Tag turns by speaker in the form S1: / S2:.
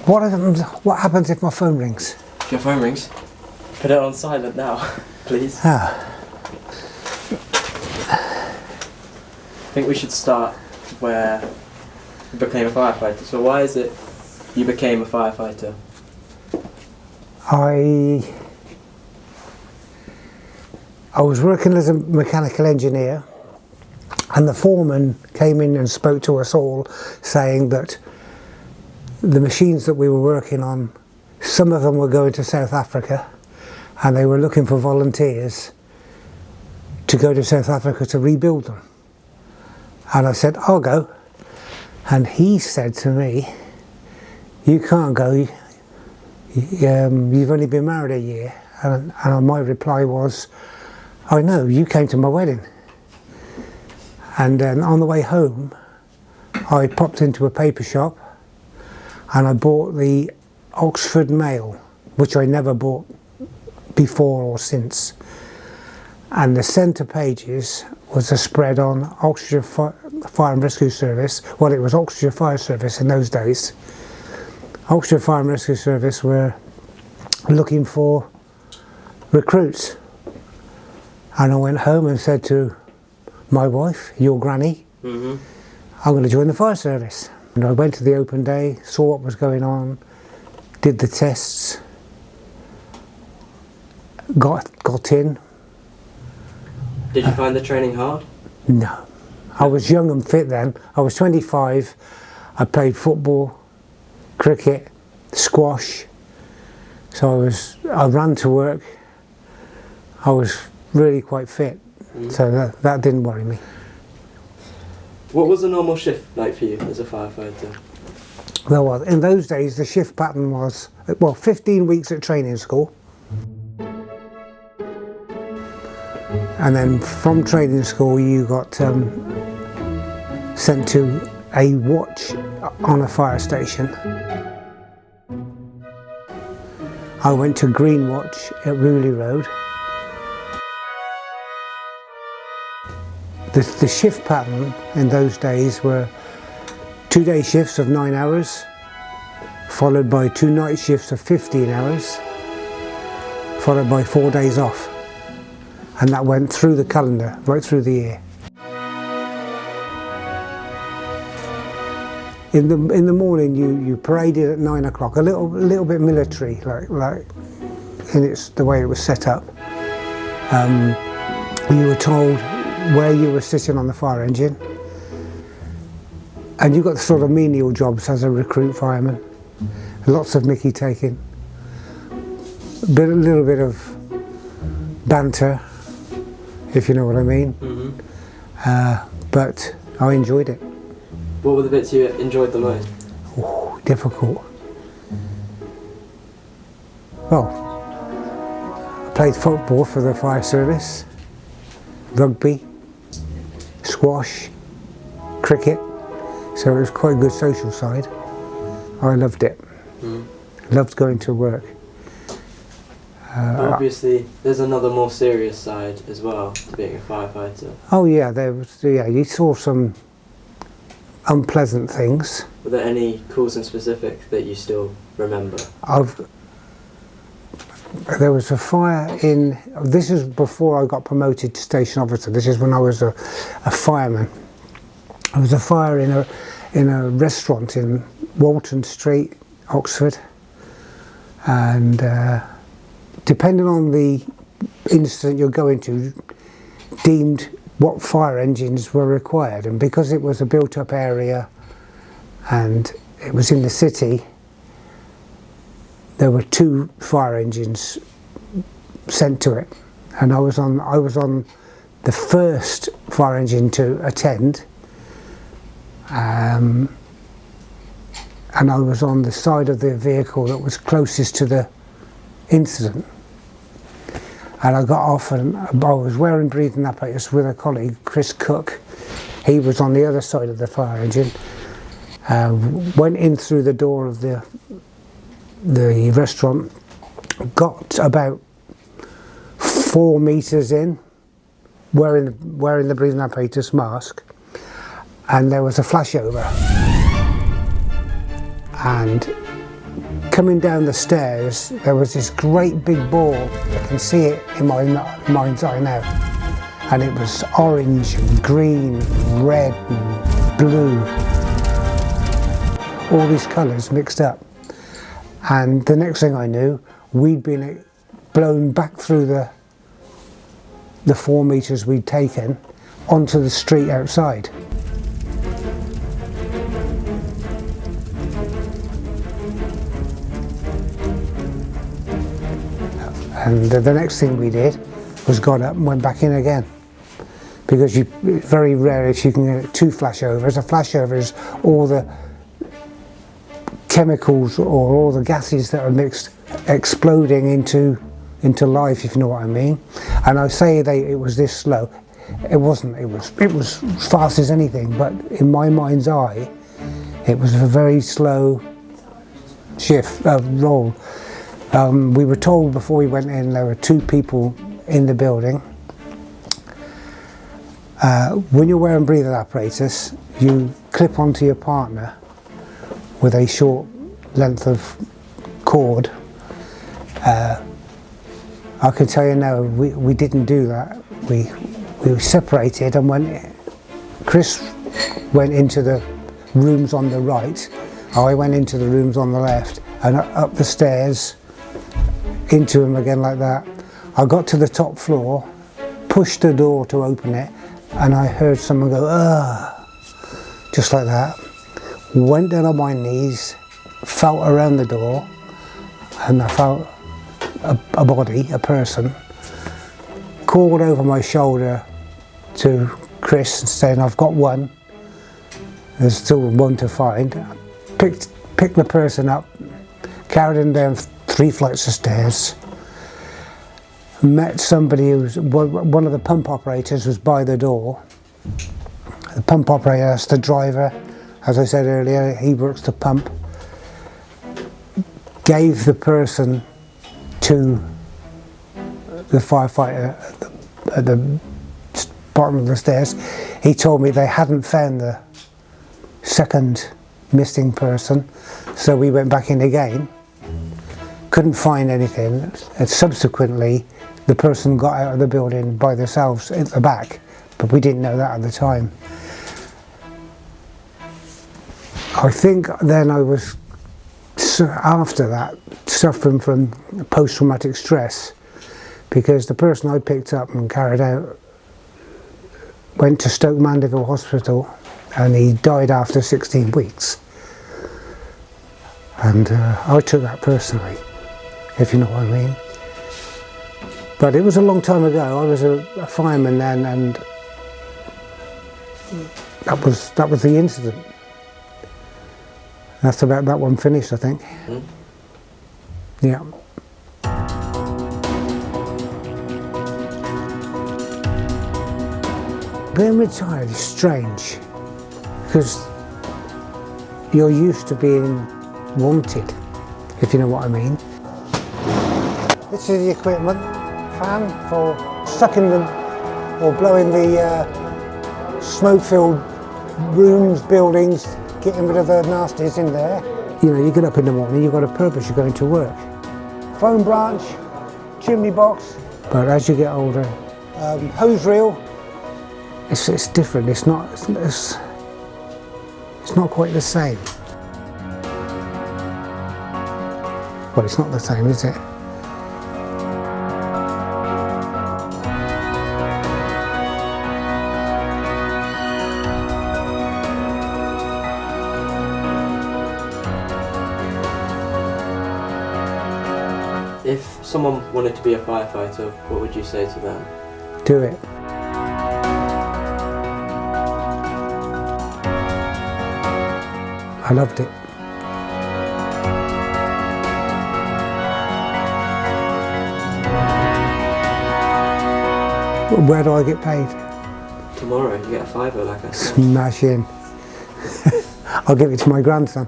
S1: What happens if my phone rings?
S2: If your phone rings, put it on silent now, please.
S1: Ah.
S2: I think we should start where you became a firefighter. So why is it you became a firefighter?
S1: I was working as a mechanical engineer, and the foreman came in and spoke to us all, saying that the machines that we were working on, some of them were going to South Africa, and they were looking for volunteers to go to South Africa to rebuild them. And I said, I'll go. And he said to me, you can't go, you've only been married a year. And my reply was, I know, you came to my wedding. And then on the way home, I popped into a paper shop and I bought the Oxford Mail, which I never bought before or since. And the centre pages was a spread on Oxfordshire Fire and Rescue Service. Well, it was Oxfordshire Fire Service in those days. Oxfordshire Fire and Rescue Service were looking for recruits. And I went home and said to my wife, your granny, I'm going to join the fire service. And I went to the open day, saw what was going on, did the tests, got in.
S2: Did you find the training hard?
S1: No. I was young and fit then. I was 25. I played football, cricket, squash. So I ran to work. I was really quite fit. So that didn't worry me.
S2: What was a normal shift like for you as a firefighter?
S1: Well, in those days the shift pattern was, 15 weeks at training school. And then from training school you got sent to a watch on a fire station. I went to Green Watch at Rewley Road. The shift pattern in those days were 2-day shifts of 9 hours, followed by 2 night shifts of 15 hours, followed by 4 days off. And that went through the calendar, right through the year. In the morning you paraded at 9 o'clock, a little bit military, like in the way it was set up. You were told where you were sitting on the fire engine, and you got the sort of menial jobs as a recruit fireman. Lots of mickey taking, a little bit of banter, if you know what I mean. But I enjoyed it.
S2: What were the bits you enjoyed the most?
S1: Oh, difficult. Well, I played football for the fire service, rugby, squash, cricket, so it was quite a good social side. I loved it. Loved going to work.
S2: Obviously, there's another more serious side as well to being a firefighter.
S1: Oh yeah, you saw some unpleasant things.
S2: Were there any calls in specific that you still remember?
S1: There was a fire this is before I got promoted to station officer. This is when I was a fireman. There was a fire in a restaurant in Walton Street, Oxford, and depending on the incident you're going to, deemed what fire engines were required. And because it was a built-up area and it was in the city, there were 2 fire engines sent to it, and I was on the first fire engine to attend, and I was on the side of the vehicle that was closest to the incident. And I got off and I was wearing breathing apparatus with a colleague, Chris Cook. He was on the other side of the fire engine. Went in through the door of the restaurant, got about 4 meters in, wearing the breathing apparatus mask, and there was a flashover. And coming down the stairs, there was this great big ball. I can see it in my mind's eye now. And it was orange and green, red and blue. All these colours mixed up. And the next thing I knew, we'd been blown back through the 4 meters we'd taken onto the street outside. And the next thing we did was got up and went back in again. Because it's very rare if you can get 2 flashovers. A flashover is all the chemicals or all the gases that are mixed exploding into life, if you know what I mean. And I say it was this slow. It wasn't. It was as fast as anything. But in my mind's eye, it was a very slow roll. We were told before we went in there were 2 people in the building. When you're wearing breathing apparatus, you clip onto your partner with a short length of cord. I can tell you now, we didn't do that. We separated and Chris went into the rooms on the right, I went into the rooms on the left, and up the stairs into them again like that. I got to the top floor, pushed the door to open it, and I heard someone go, "Ugh," just like that. Went down on my knees, felt around the door, and I felt a body, a person, called over my shoulder to Chris and saying, "I've got one, there's still one to find." Picked the person up, carried him down 3 flights of stairs, met somebody who's one of the pump operators was by the door. The pump operator, that's the driver, as I said earlier, he works the pump. Gave the person to the firefighter at the bottom of the stairs. He told me they hadn't found the second missing person, so we went back in again. Couldn't find anything, and subsequently the person got out of the building by themselves at the back, but we didn't know that at the time. I think then I was, after that, suffering from post-traumatic stress, because the person I picked up and carried out went to Stoke Mandeville Hospital and he died after 16 weeks. And I took that personally, if you know what I mean. But it was a long time ago. I was a fireman then, and that was the incident. That's about that one finished, I think. Mm. Yeah. Being retired is strange, because you're used to being wanted, if you know what I mean. This is the equipment, fan for sucking them or blowing the smoke-filled rooms, buildings, getting rid of the nasties in there. You know, you get up in the morning, you've got a purpose, you're going to work. Foam branch, chimney box, but as you get older, hose reel, it's different, it's not quite the same. Well, it's not the same, is it?
S2: If someone wanted to be a firefighter, what would you say to them?
S1: Do it. I loved it. Where do I get paid?
S2: Tomorrow, you get a £5 like I said.
S1: Smash in. I'll give it to my grandson.